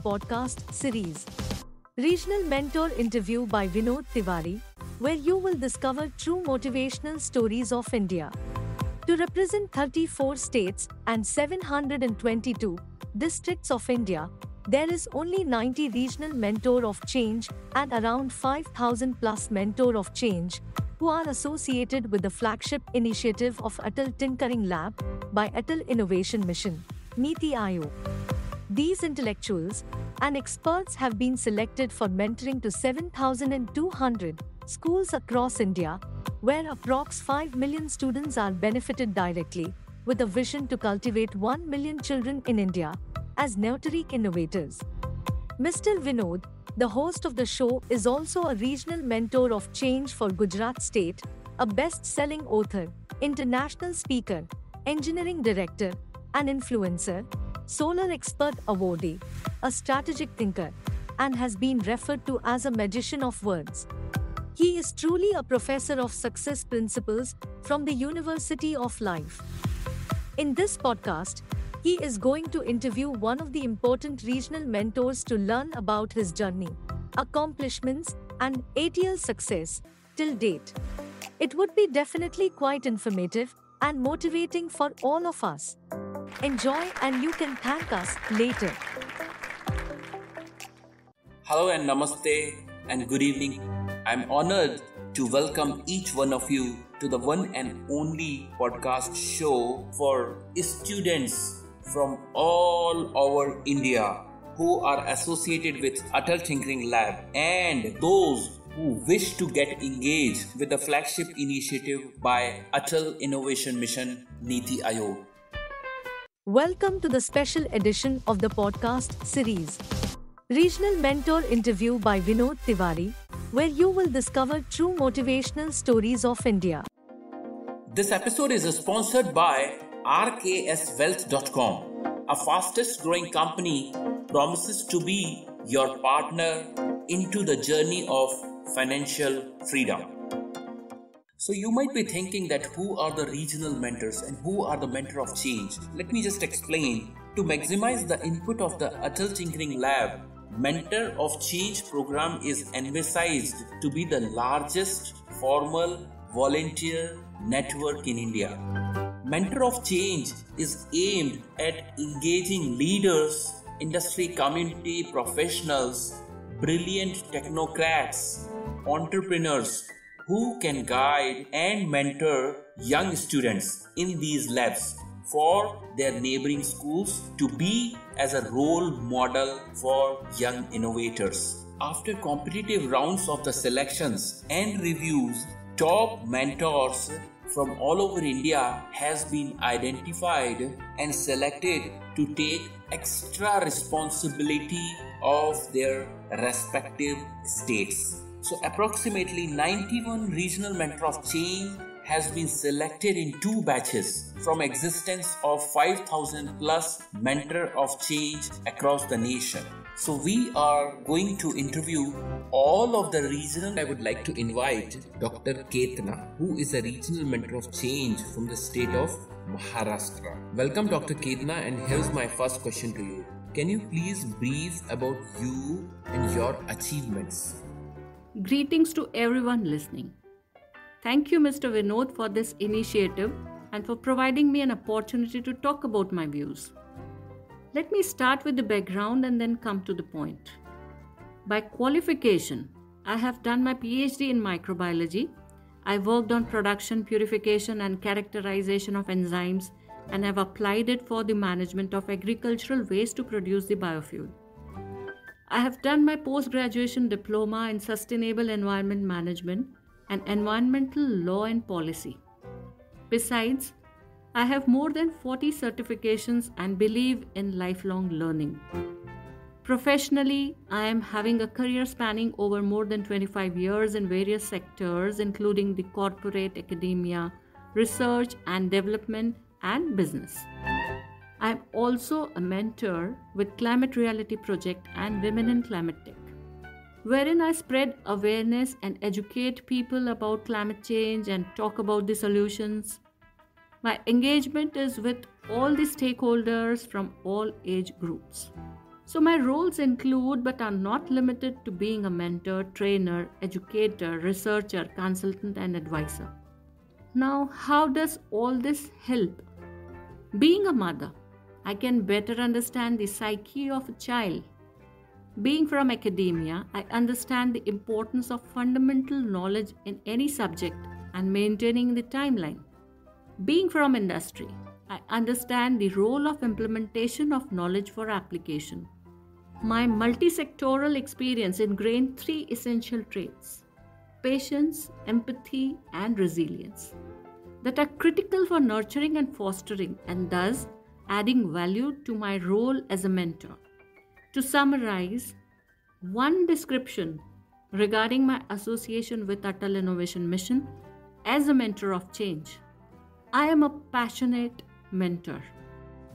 podcast series, Regional Mentor Interview by Vinod Tiwari, where you will discover true motivational stories of India. To represent 34 states and 722 districts of India, there is only 90 regional mentor of change and around 5,000 plus mentor of change who are associated with the flagship initiative of Atal Tinkering Lab by Atal Innovation Mission, NITI Aayog. These intellectuals and experts have been selected for mentoring to 7,200 schools across India, where approx 5 million students are benefited directly, with a vision to cultivate 1 million children in India as narrate innovators. Mr. Vinod, the host of the show, is also a regional mentor of change for Gujarat State, a best-selling author, international speaker, engineering director, and influencer, solar expert awardee, a strategic thinker, and has been referred to as a magician of words. He is truly a professor of success principles from the University of Life. In this podcast, he is going to interview one of the important regional mentors to learn about his journey, accomplishments, and ATL success till date. It would be definitely quite informative and motivating for all of us. Enjoy, and you can thank us later. Hello and namaste and good evening. I'm honored to welcome each one of you to the one and only podcast show for students from all over India who are associated with Atal Tinkering Lab and those who wish to get engaged with the flagship initiative by Atal Innovation Mission NITI Aayog. Welcome to the special edition of the podcast series, Regional Mentor Interview by Vinod Tiwari, where you will discover true motivational stories of India. This episode is sponsored by rkswealth.com. A fastest growing company promises to be your partner into the journey of financial freedom. So you might be thinking that who are the regional mentors and who are the mentor of change? Let me just explain. To maximize the input of the Atal Tinkering Lab, Mentor of Change program is envisaged to be the largest formal volunteer network in India. Mentor of Change is aimed at engaging leaders, industry community professionals, brilliant technocrats, entrepreneurs who can guide and mentor young students in these labs for their neighboring schools to be as a role model for young innovators. After competitive rounds of the selections and reviews, top mentors from all over India has been identified and selected to take extra responsibility of their respective states. So approximately 91 regional mentor of change has been selected in 2 batches from existence of 5,000 plus mentor of change across the nation. So we are going to interview all of the regional. I would like to invite Dr. Ketna, who is a regional mentor of change from the state of Maharashtra. Welcome Dr. Ketna, and here's my first question to you. Can you please brief about you and your achievements? Greetings to everyone listening. Thank you, Mr. Vinod, for this initiative and for providing me an opportunity to talk about my views. Let me start with the background and then come to the point. By qualification, I have done my PhD in microbiology. I worked on production, purification, and characterization of enzymes and have applied it for the management of agricultural waste to produce the biofuel. I have done my post-graduation diploma in sustainable environment management and environmental law and policy. Besides, I have more than 40 certifications and believe in lifelong learning. Professionally, I am having a career spanning over more than 25 years in various sectors, including the corporate, academia, research and development, and business. I am also a mentor with Climate Reality Project and Women in Climate Tech, wherein I spread awareness and educate people about climate change and talk about the solutions. My engagement is with all the stakeholders from all age groups. So my roles include but are not limited to being a mentor, trainer, educator, researcher, consultant, and advisor. Now, how does all this help? Being a mother, I can better understand the psyche of a child. Being from academia, I understand the importance of fundamental knowledge in any subject and maintaining the timeline. Being from industry, I understand the role of implementation of knowledge for application. My multi-sectoral experience ingrained three essential traits: patience, empathy, and resilience, that are critical for nurturing and fostering, and thus adding value to my role as a mentor. To summarize, one description regarding my association with Atal Innovation Mission as a mentor of change. I am a passionate mentor.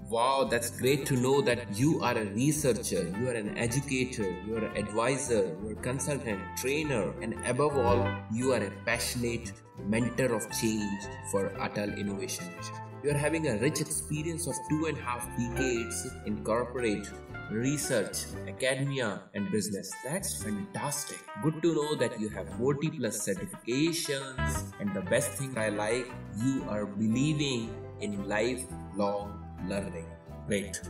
Wow, that's great to know that you are a researcher, you are an educator, you are an advisor, you are a consultant, trainer, and above all, you are a passionate mentor of change for Atal Innovation Mission. You are having a rich experience of 2.5 decades in corporate, research, academia, and business. That's fantastic. Good to know that you have 40+ certifications, and the best thing I like, you are believing in lifelong learning. Great.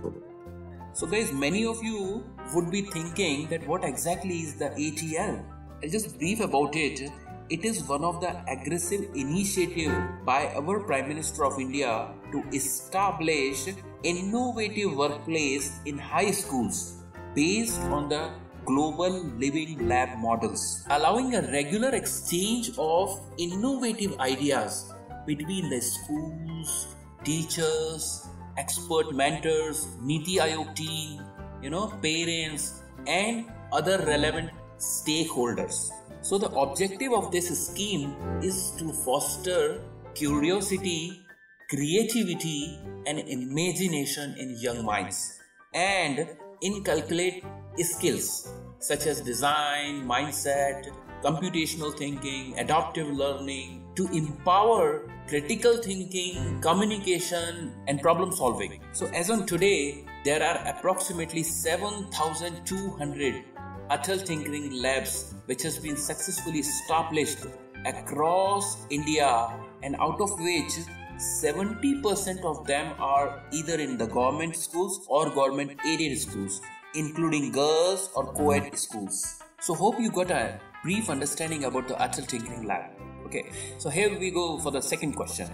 So guys, many of you would be thinking that what exactly is the ATL? I'll just brief about it. It is one of the aggressive initiative by our Prime Minister of India to establish innovative workplace in high schools based on the global living lab models, allowing a regular exchange of innovative ideas between the schools, teachers, expert mentors, NITI Aayog team, parents, and other relevant stakeholders. So the objective of this scheme is to foster curiosity, creativity, and imagination in young minds, and inculcate skills such as design, mindset, computational thinking, adaptive learning, to empower critical thinking, communication, and problem solving. So as on today, there are approximately 7,200 Atal Tinkering Labs which has been successfully established across India, and out of which 70% of them are either in the government schools or government aided schools, including girls or co-ed schools. So hope you got a brief understanding about the Atal Tinkering Lab. Okay, so here we go for the second question.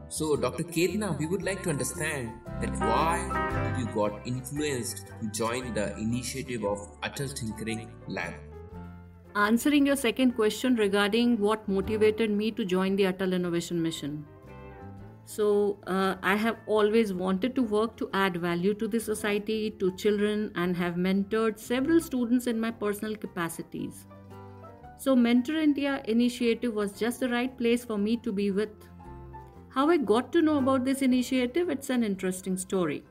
So Dr. Ketna, we would like to understand that why did you got influenced to join the initiative of Atal Tinkering Lab? Answering your second question regarding what motivated me to join the Atal Innovation Mission. So I have always wanted to work to add value to the society, to children, and have mentored several students in my personal capacities. So Mentor India initiative was just the right place for me to be with. How I got to know about this initiative, it's an interesting story.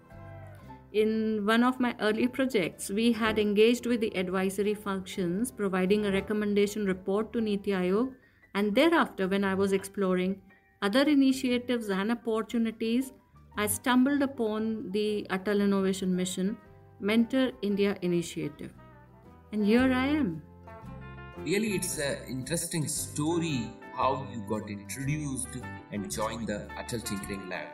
In one of my early projects, we had engaged with the advisory functions, providing a recommendation report to NITI Aayog, and thereafter, when I was exploring other initiatives and opportunities, I stumbled upon the Atal Innovation Mission Mentor India initiative. And here I am. Really, it's an interesting story how you got introduced and joined the Atal Tinkering Lab.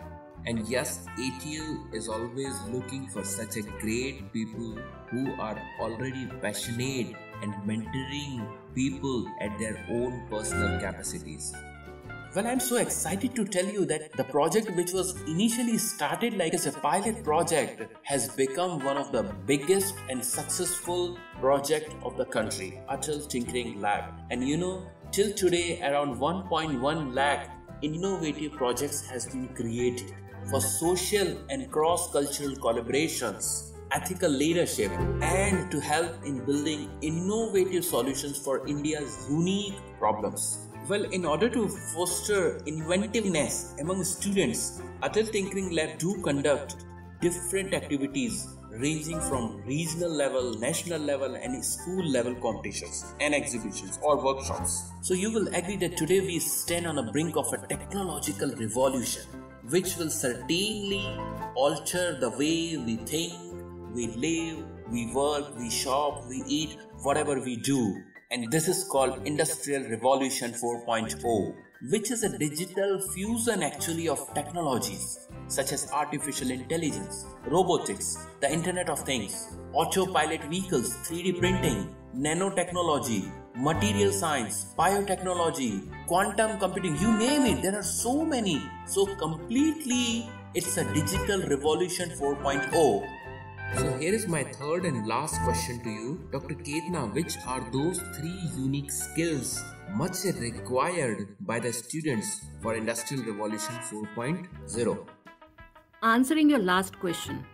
And yes, ATL is always looking for such a great people who are already passionate and mentoring people at their own personal capacities. Well, I'm so excited to tell you that the project, which was initially started like as a pilot project, has become one of the biggest and successful project of the country, Atal Tinkering Lab. And till today, around 1.1 lakh innovative projects has been created for social and cross-cultural collaborations, ethical leadership, and to help in building innovative solutions for India's unique problems. Well, in order to foster inventiveness among students, Atal Tinkering Lab do conduct different activities ranging from regional level, national level, and school level competitions and exhibitions or workshops. So you will agree that today we stand on the brink of a technological revolution, which will certainly alter the way we think, we live, we work, we shop, we eat, whatever we do. And this is called Industrial Revolution 4.0, which is a digital fusion actually of technologies such as artificial intelligence, robotics, the Internet of Things, autopilot vehicles, 3D printing, nanotechnology, material science, biotechnology, quantum computing, you name it, there are so many. So completely it's a digital revolution 4.0. So here is my third and last question to you, Dr. Ketna. Which are those 3 unique skills much required by the students for Industrial Revolution 4.0? Answering your last question,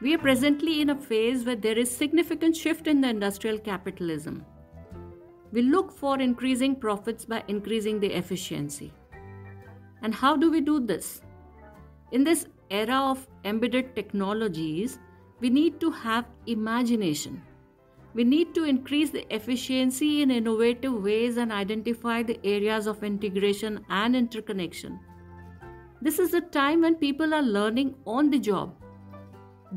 we are presently in a phase where there is significant shift in the industrial capitalism. We look for increasing profits by increasing the efficiency. And how do we do this? In this era of embedded technologies, we need to have imagination. We need to increase the efficiency in innovative ways and identify the areas of integration and interconnection. This is the time when people are learning on the job.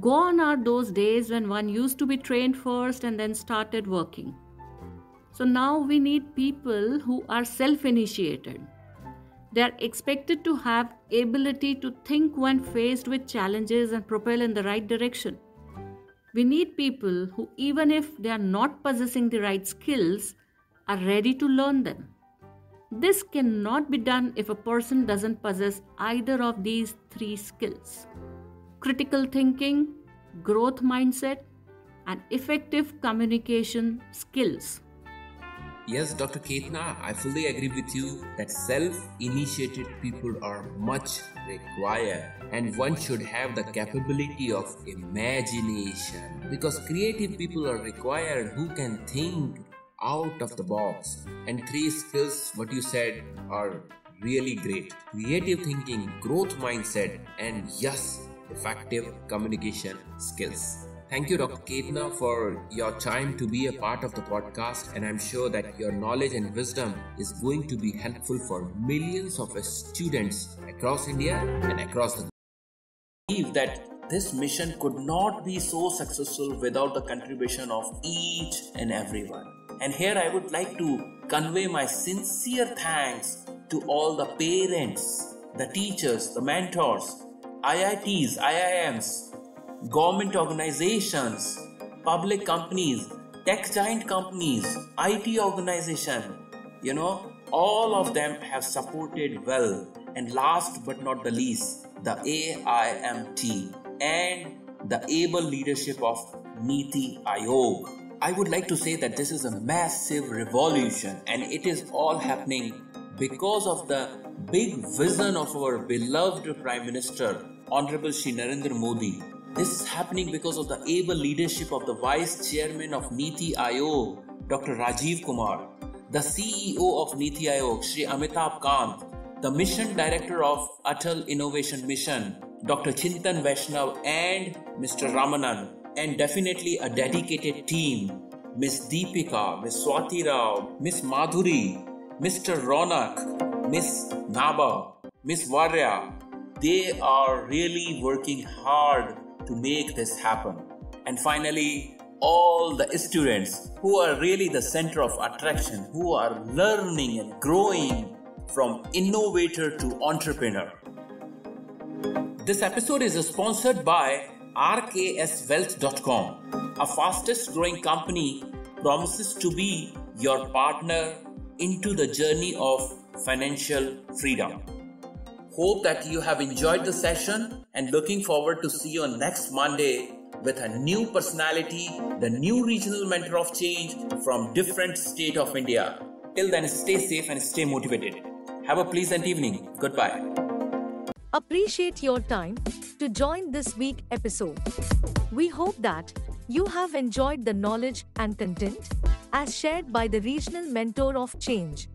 Gone are those days when one used to be trained first and then started working. So now we need people who are self-initiated. They are expected to have ability to think when faced with challenges and propel in the right direction. We need people who, even if they are not possessing the right skills, are ready to learn them. This cannot be done if a person doesn't possess either of these 3 skills: critical thinking, growth mindset, and effective communication skills. Yes, Dr. Ketna, I fully agree with you that self-initiated people are much required, and one should have the capability of imagination, because creative people are required who can think out of the box. And 3 skills, what you said, are really great: creative thinking, growth mindset, and yes, effective communication skills. Thank you, Dr. Ketna, for your time to be a part of the podcast, and I'm sure that your knowledge and wisdom is going to be helpful for millions of students across India and across the world. I believe that this mission could not be so successful without the contribution of each and everyone. And here I would like to convey my sincere thanks to all the parents, the teachers, the mentors, IITs, IIMs, government organizations, public companies, tech giant companies, IT organization, all of them have supported well. And last but not the least, the AIMT and the able leadership of NITI Aayog. I would like to say that this is a massive revolution, and it is all happening because of the big vision of our beloved Prime Minister, Honorable Shri Narendra Modi. This is happening because of the able leadership of the Vice Chairman of NITI Aayog, Dr. Rajiv Kumar, the CEO of NITI Aayog, Shri Amitabh Kant, the Mission Director of Atal Innovation Mission, Dr. Chintan Vaishnav and Mr. Ramanan, and definitely a dedicated team, Miss Deepika, Miss Swati Rao, Miss Madhuri, Mr. Ronak, Miss Naba, Miss Varya. They are really working hard to make this happen. And finally, all the students who are really the center of attraction, who are learning and growing from innovator to entrepreneur. This episode is sponsored by rkswealth.com. A fastest growing company promises to be your partner into the journey of financial freedom. Hope that you have enjoyed the session, and looking forward to see you on next Monday with a new personality, the new regional mentor of change from different state of India. Till then, stay safe and stay motivated. Have a pleasant evening. Goodbye. Appreciate your time to join this week's episode. We hope that you have enjoyed the knowledge and content as shared by the regional mentor of change.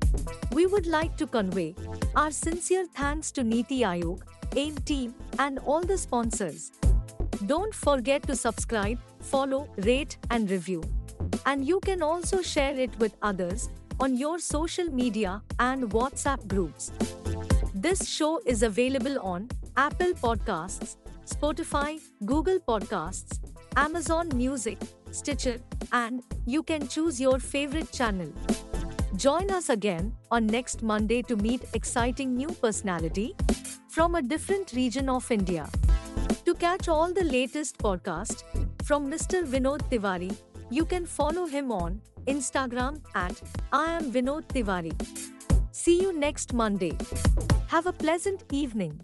We would like to convey our sincere thanks to NITI Aayog, AIM team, and all the sponsors. Don't forget to subscribe, follow, rate, and review. And you can also share it with others on your social media and WhatsApp groups. This show is available on Apple Podcasts, Spotify, Google Podcasts, Amazon Music, Stitcher, and you can choose your favorite channel. Join us again on next Monday to meet exciting new personality from a different region of India. To catch all the latest podcast from Mr. Vinod Tiwari, you can follow him on Instagram at I am Vinod Tiwari. See you next Monday. Have a pleasant evening.